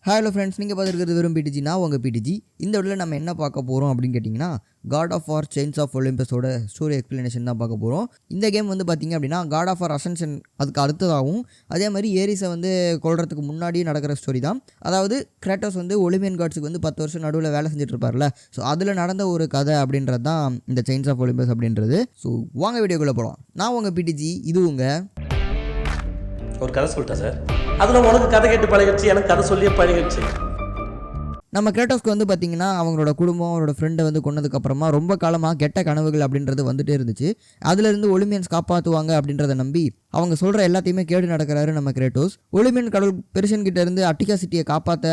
Hello friends, நீங்கள் பார்த்துருக்கிறது வெறும் PDG. நான் உங்கள் பிடிஜி. இந்த வீடியோவில் நம்ம என்ன பார்க்க போகிறோம் அப்படின்னு கேட்டிங்கன்னா, God of War Chains of ஒலிம்பஸோட ஸ்டோரி எக்ஸ்ப்ளனேஷன் தான் பார்க்க போகிறோம். இந்த கேம் வந்து பார்த்திங்க அப்படின்னா காட் ஆஃப் வார் அசென்ஷன் அதுக்கு அடுத்ததாகவும், அதே மாதிரி ஏரிஸை வந்து கொள்றதுக்கு முன்னாடியே நடக்கிற ஸ்டோரி தான். அதாவது கிராட்டோஸ் வந்து ஒலிம்பியன் காட்ஸுக்கு வந்து 10 வருஷம் நடுவில் வேலை செஞ்சுட்டு இருப்பார்ல, ஸோ அதில் நடந்த ஒரு கதை அப்படின்றது தான் இந்த செயின்ஸ் ஆஃப் ஒலிம்பஸ் அப்படின்றது. ஸோ வாங்க வீடியோக்குள்ளே போகலாம். நான் உங்கள் பிடிஜி, இது உங்கள் ஒரு கதை சொல்லிட்டேன் சார். அதில் உனக்கு கதை கேட்டு பழகிடுச்சு, எனக்கு கதை சொல்லியே பழகிடுச்சு. நம்ம கிராட்டோஸ்க்கு வந்து பார்த்திங்கன்னா அவங்களோட குடும்பம், அவரோட ஃப்ரெண்டை வந்து கொண்டதுக்கப்புறமா ரொம்ப காலமாக கெட்ட கனவுகள் அப்படின்றது வந்துகிட்டே இருந்துச்சு. அதுலேருந்து ஒலிம்பியன்ஸ் காப்பாற்றுவாங்க அப்படின்றத நம்பி அவங்க சொல்கிற எல்லாத்தையுமே கேட்டு நடக்கிறாரு நம்ம கிராட்டோஸ். ஒலிம்பியன் கடவுள் பெர்சியன் கிட்ட இருந்து அட்டிகா சிட்டியை காப்பாற்ற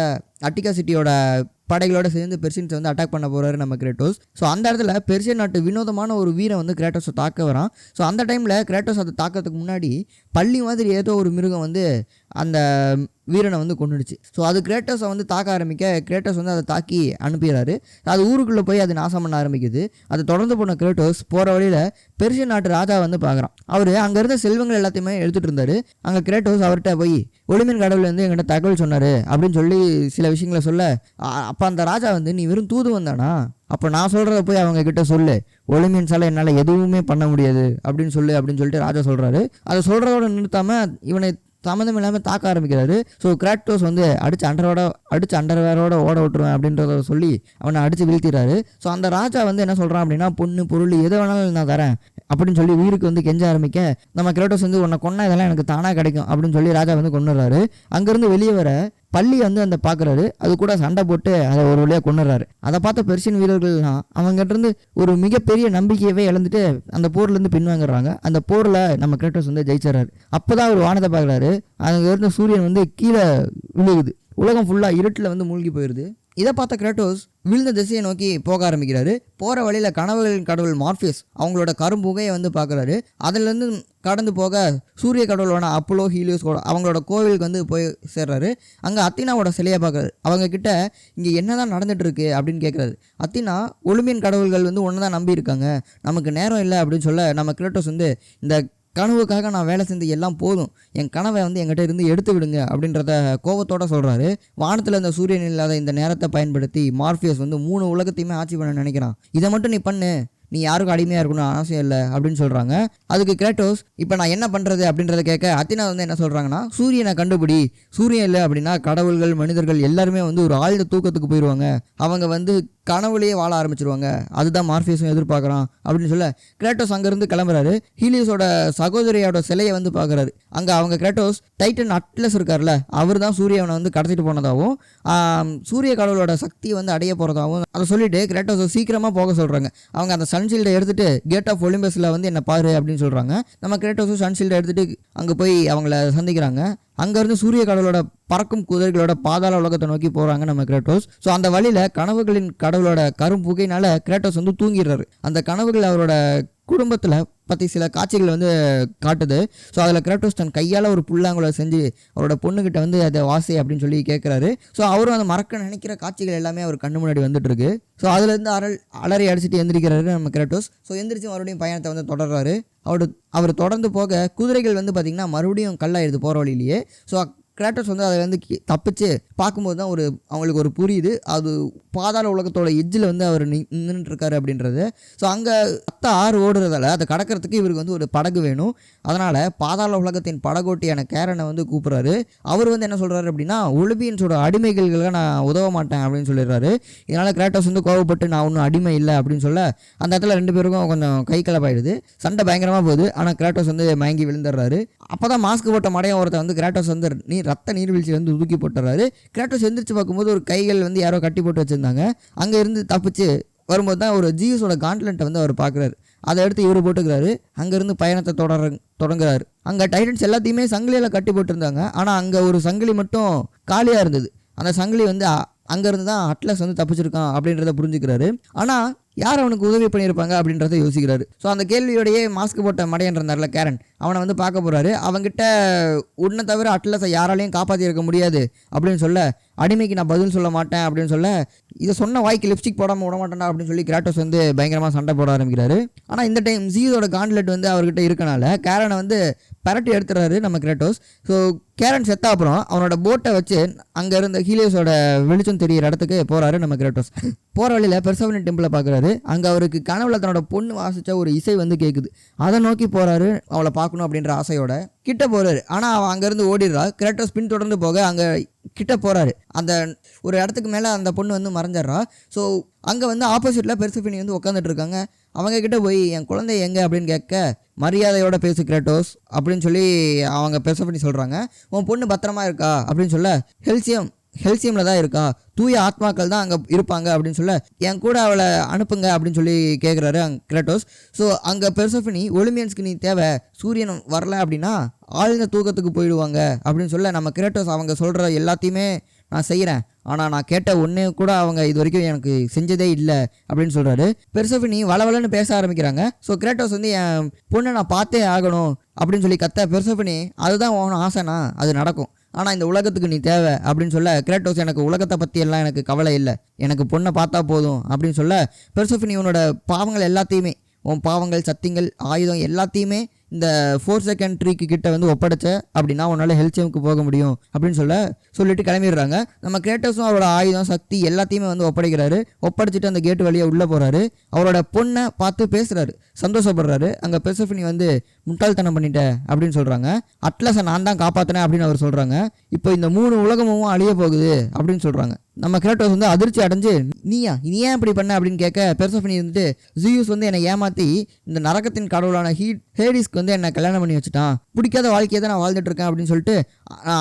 அட்டிகா சிட்டியோட படைகளோட சேர்ந்து பெர்சியன்ஸை வந்து அட்டாக் பண்ண போகிறாரு நம்ம கிராட்டோஸ். ஸோ அந்த இடத்துல பெர்சியன் நாட்டு வினோதமான ஒரு வீரன் வந்து கிராட்டோஸை தாக்க வரான். ஸோ அந்த டைமில் கிராட்டோஸ் அதை தாக்கிறதுக்கு முன்னாடி பள்ளி மாதிரி ஏதோ ஒரு மிருகம் வந்து அந்த வீரனை வந்து கொண்டுடுச்சு. ஸோ அது கிராட்டோஸை வந்து தாக்க ஆரம்பிக்க கிராட்டோஸ் வந்து அதை தாக்கி அனுப்பிடுறாரு. அது ஊருக்குள்ளே போய் அது நாசம் பண்ண ஆரம்பிக்குது. அதை தொடர்ந்து போன கிராட்டோஸ் போகிற வழியில் பெர்சியன் நாட்டு ராஜா வந்து பார்க்குறான். அவர் அங்கே இருந்த செல்வங்கள் எல்லாத்தையுமே எடுத்துகிட்டு இருந்தார். அங்கே கிராட்டோஸ் அவர்கிட்ட போய் ஒலிம்பியன் கடவுள் வந்து எங்கிட்ட தகவல் சொன்னார் அப்படின்னு சொல்லி சில விஷயங்களை சொல்ல, அப்போ அந்த ராஜா வந்து நீ வெறும் தூது வந்தானா, அப்போ நான் சொல்கிறத போய் அவங்க கிட்ட சொல்லு, ஒலிம்பியன்ஸால் என்னால் எதுவுமே பண்ண முடியாது அப்படின்னு சொல்லிட்டு ராஜா சொல்கிறாரு. அதை சொல்கிறதோட நிறுத்தாமல் இவனை சம்மந்தம் இல்லாமல் தாக்க ஆரம்பிக்கிறாரு. ஸோ கிராட்டோஸ் வந்து அடித்து அண்டர்வேரோட ஓட விட்டுருவேன் அப்படின்றத சொல்லி அவனை அடித்து வீழ்த்திடுறாரு. ஸோ அந்த ராஜா வந்து என்ன சொல்கிறான் அப்படின்னா, பொண்ணு பொருள் எதை வேணாலும் நான் தரேன் அப்படின்னு சொல்லி உயிருக்கு வந்து கெஞ்ச ஆரம்பிக்க, நம்ம கிராட்டோஸ் வந்து உன்னை கொன்னா இதெல்லாம் எனக்கு தானாக கிடைக்கும் அப்படின்னு சொல்லி ராஜா வந்து கொண்டுடுறாரு. அங்கேருந்து வெளியே வர பள்ளி வந்து அந்த பார்க்குறாரு. அது கூட சண்டை போட்டு அதை ஒரு வழியாக கொண்டுடுறாரு. அதை பார்த்த பெர்சியன் வீரர்கள்லாம் அவங்ககிட்டருந்து ஒரு மிகப்பெரிய நம்பிக்கையவே இழந்துட்டு அந்த போர்லேருந்து பின்வாங்கிறாங்க. அந்த போரில் நம்ம கிராட்டோஸ் வந்து ஜெயிச்சிடறாரு. அப்போ தான் ஒரு வானத்தை பார்க்குறாரு. அங்கே இருந்த சூரியன் வந்து கீழே விழுகுது. உலகம் ஃபுல்லாக இருட்டில் வந்து மூழ்கி போயிடுது. இதை பார்த்த கிராட்டோஸ் விழுந்த திசையை நோக்கி போக ஆரம்பிக்கிறாரு. போகிற வழியில் கனவுகளின் கடவுள் மார்ஃபியஸ் அவங்களோட கரும்புகையை வந்து பார்க்குறாரு. அதிலேருந்து கடந்து போக சூரிய கடவுளான அப்போலோ, ஹீலியோஸ் அவங்களோட கோவிலுக்கு வந்து போய் சேர்றாரு. அங்கே அத்தினாவோட சிலையை பார்க்குறாரு. அவங்க கிட்ட இங்கே என்ன தான் நடந்துகிட்ருக்கு அப்படின்னு கேட்குறாரு. அத்தினா ஒலிம்பியன் கடவுள்கள் வந்து ஒன்று தான் நம்பி இருக்காங்க, நமக்கு நேரம் இல்லை அப்படின்னு சொல்ல, நம்ம கிராட்டோஸ் வந்து இந்த கனவுக்காக நான் வேலை செஞ்சு எல்லாம் போதும், என் கனவை வந்து என்கிட்ட இருந்து எடுத்து விடுங்க அப்படின்றத கோபத்தோடு சொல்கிறாரு. வானத்தில் இந்த சூரியன் இல்லாத இந்த நேரத்தை பயன்படுத்தி மார்ஃபியஸ் வந்து 3 உலகத்தையுமே ஆட்சி பண்ண நினைக்கிறான். இதை மட்டும் நீ பண்ணு, நீ யாருக்கும் அடிமையாக இருக்கணும் அவசியம் இல்லை அப்படின்னு சொல்கிறாங்க. அதுக்கு கிராட்டோஸ் இப்போ நான் என்ன பண்ணுறது அப்படின்றத கேட்க அத்தினா வந்து என்ன சொல்கிறாங்கன்னா, சூரியனை கண்டுபிடி, சூரியன் இல்லை அப்படின்னா கடவுள்கள் மனிதர்கள் எல்லாருமே வந்து ஒரு ஆழ்ந்த தூக்கத்துக்கு போயிடுவாங்க, அவங்க வந்து கனவுலேயே வாழ ஆரம்பிச்சிருவாங்க, அதுதான் மார்ஃபியஸும் எதிர்பார்க்குறான் அப்படின்னு சொல்ல கிராட்டோஸ் அங்கேருந்து கிளம்புறாரு. ஹீலியோஸோட சகோதரியோட சிலையை வந்து பார்க்குறாரு. அங்கே அவங்க கிராட்டோஸ் டைட்டன் அட்லஸ் இருக்கார்ல, அவர் தான் சூரியனை வந்து கடத்திட்டு போனதாகவும் சூரிய கடவுளோட சக்தியை வந்து அடைய போகிறதாகவும் அதை சொல்லிட்டு கிராட்டோஸை சீக்கிரமாக போக சொல்கிறாங்க. அவங்க அந்த சன்ஷீல்டை எடுத்துகிட்டு கேட் ஆஃப் ஒலிம்பஸில் வந்து என்ன பாரு அப்படின்னு சொல்கிறாங்க. நம்ம கிராட்டோஸும் சன்ஷீல்டை எடுத்துகிட்டு அங்கே போய் அவங்கள சந்திக்கிறாங்க. அங்கேருந்து சூரிய கடவுளோட பறக்கும் குதிரைகளோட பாதாள உலகத்தை நோக்கி போகிறாங்க நம்ம கிராட்டோஸ். ஸோ அந்த வழியில் கனவுகளின் கடவுளோட கரும்புகையினால கிராட்டோஸ் வந்து தூங்கிடுறாரு. அந்த கனவுகள் அவரோட குடும்பத்தில் பற்றி சில காட்சிகள் வந்து காட்டுது. ஸோ அதில் கிராட்டோஸ் தன் கையால் ஒரு புல்லாங்குழலை செஞ்சு அவரோட பொண்ணுக்கிட்ட வந்து அதை வாசி அப்படின்னு சொல்லி கேட்குறாரு. ஸோ அவரும் அந்த மறக்க நினைக்கிற காட்சிகள் எல்லாமே அவர் கண்ணு முன்னாடி வந்துட்டு இருக்கு. ஸோ அதுலேருந்து அலறி அடிச்சுட்டு எந்திரிக்கிறாரு நம்ம கிராட்டோஸ். ஸோ எந்திரிச்சு மறுபடியும் பயணத்தை வந்து தொடர்றாரு. அவர் தொடர்ந்து போக குதிரைகள் வந்து பார்த்திங்கன்னா மறுபடியும் கல்லாயிருது போகிற வழியிலேயே. ஸோ கிராட்டோஸ் வந்து அதை வந்து தப்பிச்சு பார்க்கும்போது தான் அவங்களுக்கு ஒரு புரியுது, அது பாதாள உலகத்தோட எஜ்ஜில் வந்து அவர் நின்றுட்டுருக்காரு அப்படின்றது. ஸோ அங்கே ஆறு ஓடுறதால அதை கடக்கிறதுக்கு இவருக்கு வந்து ஒரு படகு வேணும். அதனால் பாதாள உலகத்தின் படகோட்டியான கேரனை வந்து கூப்பிட்றாரு. அவர் வந்து என்ன சொல்கிறாரு அப்படின்னா, ஒலிம்பியன்ஸோட அடிமைகளுக்கு நான் உதவ மாட்டேன் அப்படின்னு சொல்லிடுறாரு. இதனால் கிராட்டோஸ் வந்து கோவப்பட்டு நான் ஒன்றும் அடிமை இல்லை அப்படின்னு சொல்ல, அந்த இடத்துல 2 பேருக்கும் கொஞ்சம் கை கலப்பாயிடுது. சண்டை பயங்கரமாக போகுது. ஆனால் கிராட்டோஸ் வந்து மயங்கி விழுந்துடுறாரு. அப்போ தான் மாஸ்க் போட்ட மடையன் ஒருத்தர் வந்து கிராட்டோஸ் வந்து ரத்த நீர்வீழ்ச்சி வந்து தூக்கி போட்டுறாரு. கிராட்டோஸ் எந்திரிச்சு பார்க்கும்போது ஒரு கைகள் வந்து யாரோ கட்டி போட்டு வச்சுருந்தாங்க. அங்கே இருந்து தப்பிச்சு வரும்போது தான் ஒரு ஜீசஸோட காண்ட்லெண்ட்டை வந்து அவர் பார்க்குறாரு. அதை எடுத்து இவர் போட்டுக்கிறாரு. அங்கேருந்து பயணத்தை தொடங்குறாரு. அங்கே டைட்டன்ஸ் எல்லாத்தையுமே சங்கிலியில் கட்டி போட்டிருந்தாங்க. ஆனால் அங்கே ஒரு சங்கிலி மட்டும் காலியாக இருந்தது. அந்த சங்கிலி வந்து அங்கேருந்து தான் அட்லஸ் வந்து தப்பிச்சிருக்கான் அப்படின்றத புரிஞ்சுக்கிறாரு. ஆனால் யார் அவனுக்கு உதவி பண்ணியிருப்பாங்க அப்படின்றத யோசிக்கிறாரு. ஸோ அந்த கேள்வியோடையே மாஸ்க் போட்ட மடையன் இருந்தார்ல கேரன், அவனை வந்து பார்க்க போகிறாரு. அவங்ககிட்ட உன்னை தவிர அட்லஸை யாராலையும் காப்பாற்றியிருக்க முடியாது அப்படின்னு சொல்ல, அடிமைக்கு நான் பதில் சொல்ல மாட்டேன் அப்படின்னு சொல்ல, இதை சொன்ன வாய்க்கு லிப்ஸ்டிக் போடாமல் விட மாட்டேன்டா அப்படின்னு சொல்லி கிராட்டோஸ் வந்து பயங்கரமாக சண்டை போட ஆரம்பிக்கிறாரு. ஆனால் இந்த டைம் ஜியோட காண்ட்லெட் வந்து அவர்கிட்ட இருக்கனால கேரனை வந்து பரட்டி எடுத்துறாரு நம்ம கிராட்டோஸ். ஸோ கேரன் செத்த அப்புறம் அவனோட போட்டை வச்சு அங்கே இருந்த ஹீலியோஸோட வெளிச்சம் தெரியிற இடத்துக்கு போகிறாரு நம்ம கிராட்டோஸ். போகிற வழியில் பெர்செஃபனே டெம்பிளை பார்க்குறாரு. அங்கே அவருக்கு கனவுல தன்னோட பொண்ணு வாசித்த ஒரு இசை வந்து கேட்குது. அதை நோக்கி போகிறாரு, அவளை பார்க்கணும் அப்படின்ற ஆசையோட கிட்ட போகிறாரு. ஆனால் அவன் அங்கேருந்து ஓடிடுறா. கிராட்டோஸ் பின் தொடர்ந்து போக அங்கே கிட்ட போகிறாரு. அந்த ஒரு இடத்துக்கு மேலே அந்த பொண்ணு வந்து மறைஞ்சிட்றா. ஸோ அங்கே வந்து ஆப்போசிட்டில் பெர்செஃபனே வந்து உட்காந்துட்டு இருக்காங்க. அவங்க கிட்ட போய் என் குழந்தை எங்கே அப்படின்னு கேட்க, மரியாதையோட பேசு கிராட்டோஸ் அப்படின்னு சொல்லி அவங்க பெர்செஃபனே சொல்கிறாங்க. உன் பொண்ணு பத்திரமா இருக்கா அப்படின்னு சொல்ல, ஹெல்சியமில் தான் இருக்கா, தூய ஆத்மாக்கள் தான் அங்கே இருப்பாங்க அப்படின்னு சொல்ல, என் கூட அவளை அனுப்புங்க அப்படின்னு சொல்லி கேட்குறாரு கிராட்டோஸ். ஸோ அங்கே பெர்செஃபனே ஒலிம்பியன்ஸ்க்கு நீ தேவை, சூரியன் வரல அப்படின்னா ஆழ்ந்த தூக்கத்துக்கு போயிடுவாங்க அப்படின்னு சொல்ல, நம்ம கிராட்டோஸ் அவங்க சொல்கிற எல்லாத்தையுமே நான் செய்கிறேன், ஆனால் நான் கேட்ட ஒன்றே கூட அவங்க இது வரைக்கும் எனக்கு செஞ்சதே இல்லை அப்படின்னு சொல்கிறாரு. பெர்செஃபனே வளவலன்னு பேச ஆரம்பிக்கிறாங்க. ஸோ கிராட்டோஸ் வந்து என் பொண்ணை நான் பார்த்தே ஆகணும் அப்படின்னு சொல்லி கத்த, பெர்செஃபனே அதுதான் உன் ஆசைனா அது நடக்கும், ஆனால் இந்த உலகத்துக்கு நீ தேவை அப்படின்னு சொல்ல, கிராட்டோஸ் எனக்கு உலகத்தை பற்றி எல்லாம் எனக்கு கவலை இல்லை, எனக்கு பொண்ணை பார்த்தா போதும் அப்படின்னு சொல்ல, பெர்செஃபனே உன்னோட பாவங்கள் எல்லாத்தையுமே, உன் பாவங்கள் சத்தியங்கள் ஆயுதம் எல்லாத்தையுமே இந்த 4 செகண்ட் ட்ரீக்கு கிட்ட வந்து ஒப்படைச்ச அப்படின்னா உன்னால் ஹெல்சியமுக்கு போக முடியும் அப்படின்னு சொல்லிட்டு கிளம்பிடுறாங்க. நம்ம கிராட்டோஸும் அவரோட ஆயுதம் சக்தி எல்லாத்தையுமே வந்து ஒப்படைக்கிறாரு. ஒப்படைச்சிட்டு அந்த கேட்டு வழியாக உள்ளே போகிறாரு. அவரோட பொண்ணை பார்த்து பேசுகிறாரு, சந்தோஷப்படுறாரு. அங்கே பெர்செஃபனே வந்து முட்டாள்தனம் பண்ணிட்டேன் அப்படின்னு சொல்கிறாங்க. அட்லஸை நான் தான் காப்பாற்றினேன் அப்படின்னு அவர் சொல்கிறாங்க. இப்போ இந்த 3 உலகமும் அழிய போகுது அப்படின்னு சொல்கிறாங்க. நம்ம கிராட்டோஸ் வந்து அதிர்ச்சி அடைஞ்சு, நீ ஏன் இப்படி பண்ண அப்படின்னு கேட்க, பெர்செஃபனே இருந்துட்டு, ஜியூஸ் வந்து என்னை ஏமாற்றி இந்த நரகத்தின் கடவுளான ஹேடிஸ்க்கு வந்து என்னை கல்யாணம் பண்ணி வச்சுட்டான், பிடிக்காத வாழ்க்கையை தான் நான் வாழ்ந்துட்டு இருக்கேன் அப்படின்னு சொல்லிட்டு,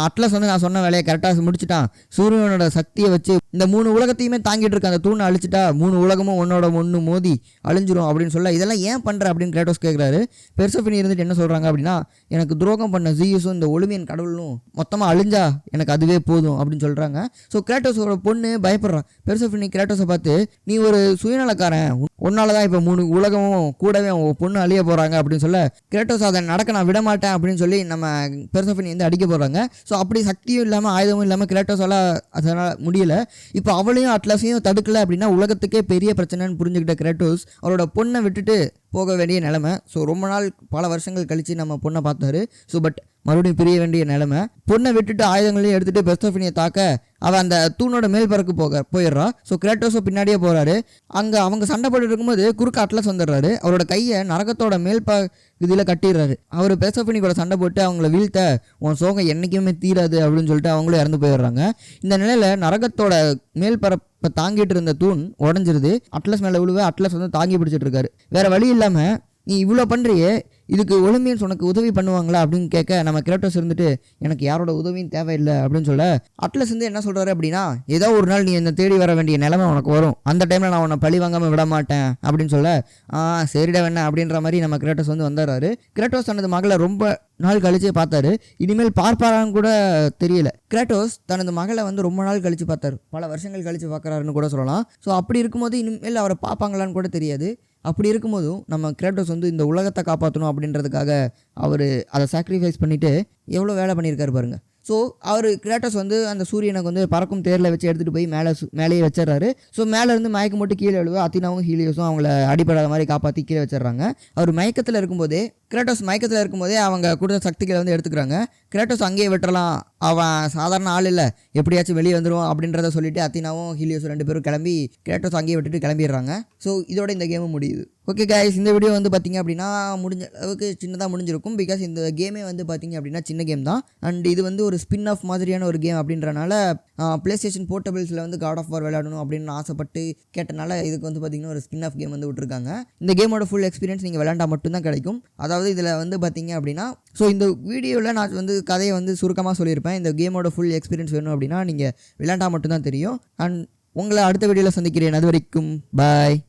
அட்லஸ் வந்து நான் சொன்ன வேலையை கரெக்டாக முடிச்சுட்டான், சூரியனோட சக்தியை வச்சு இந்த 3 உலகத்தையுமே தாங்கிட்டு இருக்க அந்த தூணை அழிச்சிட்டா 3 உலகமும் ஒன்று மோதி அழிஞ்சிரும் அப்படின்னு சொல்ல, இதெல்லாம் ஏன் பண்ணுற அப்படின்னு கிராட்டோஸ் கேட்குறாரு. பெர்செஃபனே இருந்துட்டு என்ன சொல்கிறாங்க அப்படின்னா, எனக்கு துரோகம் பண்ண ஜியூஸும் இந்த ஒலிம்பியன் கடவுளும் மொத்தமாக அழிஞ்சா எனக்கு அதுவே போதும் அப்படின்னு சொல்கிறாங்க. ஸோ கிராட்டோஸோட பொண்ணு பயப்படுறான். பெர்செஃபனே கிராட்டோஸை பார்த்து, நீ ஒரு சுயநலக்காரன், உன்னால தான் இப்போ 3 உலகமும் கூடவே பொண்ணு அழிய போகிறாங்க அப்படின்னு சொல்ல, கிராட்டோஸ் அதை நடக்க நான் விட மாட்டேன் அப்படின்னு சொல்லி நம்ம பெர்செஃபனே வந்து அடிக்க போகிறாங்க. ஸோ அப்படி சக்தியும் இல்லாமல் ஆயுதமும் இல்லாமல் கிராட்டோஸால் அதனால் முடியல. இப்போ அவளையும் அட்லஸையும் தடுக்கலை அப்படின்னா உலகத்துக்கே பெரிய பிரச்சனைன்னு புரிஞ்சுக்கிட்ட கிராட்டோஸ் அவரோட பொண்ணை விட்டுட்டு போக வேண்டிய நிலைமை. ஸோ ரொம்ப நாள் பல வருஷங்கள் கழித்து நம்ம பொண்ணை பார்த்தாரு. ஸோ பட் மறுபடியும் பிரிய வேண்டிய நிலைமை. பொண்ணை விட்டுட்டு ஆயுதங்களையும் எடுத்துகிட்டு பெர்செஃபனே தாக்க அவன் அந்த தூணோட மேல் பறக்கு போயிடுறா. ஸோ கிராட்டோஸோ பின்னாடியே போகிறாரு. அங்கே அவங்க சண்டை போட்டு இருக்கும்போது குறுக்க அட்லஸ் வந்துடுறாரு. அவரோட கையை நரகத்தோட மேல் இதில் கட்டிடுறாரு. அவர் பெர்செஃபனே கூட சண்டை போட்டு அவங்கள வீழ்த்த, உன் சோகம் என்றைக்குமே தீராது அப்படின்னு சொல்லிட்டு அவங்களும் இறந்து போயிடுறாங்க. இந்த நிலையில் நரகத்தோட மேல் பரப்பை தாங்கிட்டு இருந்த தூண் உடஞ்சிருது. அட்லஸ் மேலே விழுவ அட்லஸ் வந்து தாங்கி பிடிச்சிட்டு இருக்காரு. வேறு வழி இல்லாமல், நீ இவ்வளோ பண்ணுறியே, இதுக்கு ஒலிம்பியன்ஸ் உனக்கு உதவி பண்ணுவாங்களா அப்படின்னு கேட்க, நம்ம கிராட்டோஸ் இருந்துட்டு எனக்கு யாரோட உதவியும் தேவையில்லை அப்படின்னு சொல்ல, அட்லஸ் வந்து என்ன சொல்கிறாரு அப்படின்னா, ஏதோ ஒரு நாள் நீ என்னை தேடி வர வேண்டிய நிலைமை உனக்கு வரும், அந்த டைமில் நான் உன்னை பழி வாங்காமல் விட மாட்டேன் அப்படின்னு சொல்ல, சரிடா வேணா அப்படின்ற மாதிரி நம்ம கிராட்டோஸ் வந்து வந்துடுறாரு. கிராட்டோஸ் தனது மகளை ரொம்ப நாள் கழிச்சே பார்த்தாரு. இனிமேல் பார்ப்பாரான்னு கூட தெரியல. கிராட்டோஸ் தனது மகளை வந்து ரொம்ப நாள் கழித்து பார்த்தாரு, பல வருஷங்கள் கழித்து பார்க்குறாருன்னு கூட சொல்லலாம். ஸோ அப்படி இருக்கும்போது இனிமேல் அவரை பார்ப்பாங்களான்னு கூட தெரியாது. அப்படி இருக்கும்போதும் நம்ம கிராட்டோஸ் வந்து இந்த உலகத்தை காப்பாற்றணும் அப்படின்றதுக்காக அவர் அதை சாக்ரிஃபைஸ் பண்ணிவிட்டு எவ்வளோ வேலை பண்ணியிருக்காரு பாருங்கள். ஸோ அவர் கிராட்டோஸ் வந்து அந்த சூரியனுக்கு வந்து பறக்கும் தேரில் வச்சு எடுத்துகிட்டு போய் மேலேயே வச்சிடறாரு. ஸோ மேலேருந்து மயக்கம் போட்டு கீழே எழுவ அத்தினாவும் ஹீலியோஸும் அவங்கள அடிப்படாத மாதிரி காப்பாற்றி கீழே வச்சிடறாங்க. அவர் மயக்கத்தில் இருக்கும்போதே, கிராட்டோஸ் மயக்கத்தில் இருக்கும்போதே அவங்க கொடுத்த சக்திகளை வந்து எடுத்துக்கிறாங்க. கிராட்டோஸ் அங்கேயே விட்டுறலாம், அவன் சாதாரண ஆள் இல்லை, எப்படியாச்சும் வெளியே வந்துடும் அப்படின்றத சொல்லிட்டு அத்தினாவும் ஹீலியோஸும் 2 பேரும் கிளம்பி கிராட்டோஸ் அங்கேயே விட்டுட்டு கிளம்பிடுறாங்க. ஸோ இதோட இந்த கேமும் முடியுது. ஓகே கைஸ், இந்த வீடியோ வந்து பார்த்திங்க அப்படின்னா முடிஞ்ச அளவுக்கு சின்னதாக முடிஞ்சிருக்கும். பிகாஸ் இந்த கேமே வந்து பார்த்திங்க அப்படின்னா சின்ன கேம் தான். அண்ட் இது வந்து ஒரு ஸ்பின் ஆஃப் மாதிரியான ஒரு கேம் அப்படின்றனால ப்ளே ஸ்டேஷன் போர்ட்டபிள்ஸில் வந்து காட் ஆஃப் வார் விளையாடணும் அப்படின்னு ஆசைப்பட்டு கேட்டனால இதுக்கு வந்து பார்த்திங்கன்னா ஒரு ஸ்பின் ஆஃப் கேம் வந்து விட்டுருக்காங்க. இந்த கேமோட ஃபுல் எக்ஸ்பீரியன்ஸ் நீங்கள் விளையாண்டா மட்டும்தான் கிடைக்கும். அதாவது இதில் வந்து பார்த்திங்க அப்படின்னா, ஸோ இந்த வீடியோவில் நான் வந்து கதையை வந்து சுருக்கமாக சொல்லியிருப்பேன். இந்த கேமோட ஃபுல் எக்ஸ்பீரியன்ஸ் வேணும் அப்படின்னா நீங்கள் விளையாண்டா மட்டும்தான் தெரியும். அண்ட் உங்களை அடுத்த வீடியோவில் சந்திக்கிறேன். அது வரைக்கும் பாய்.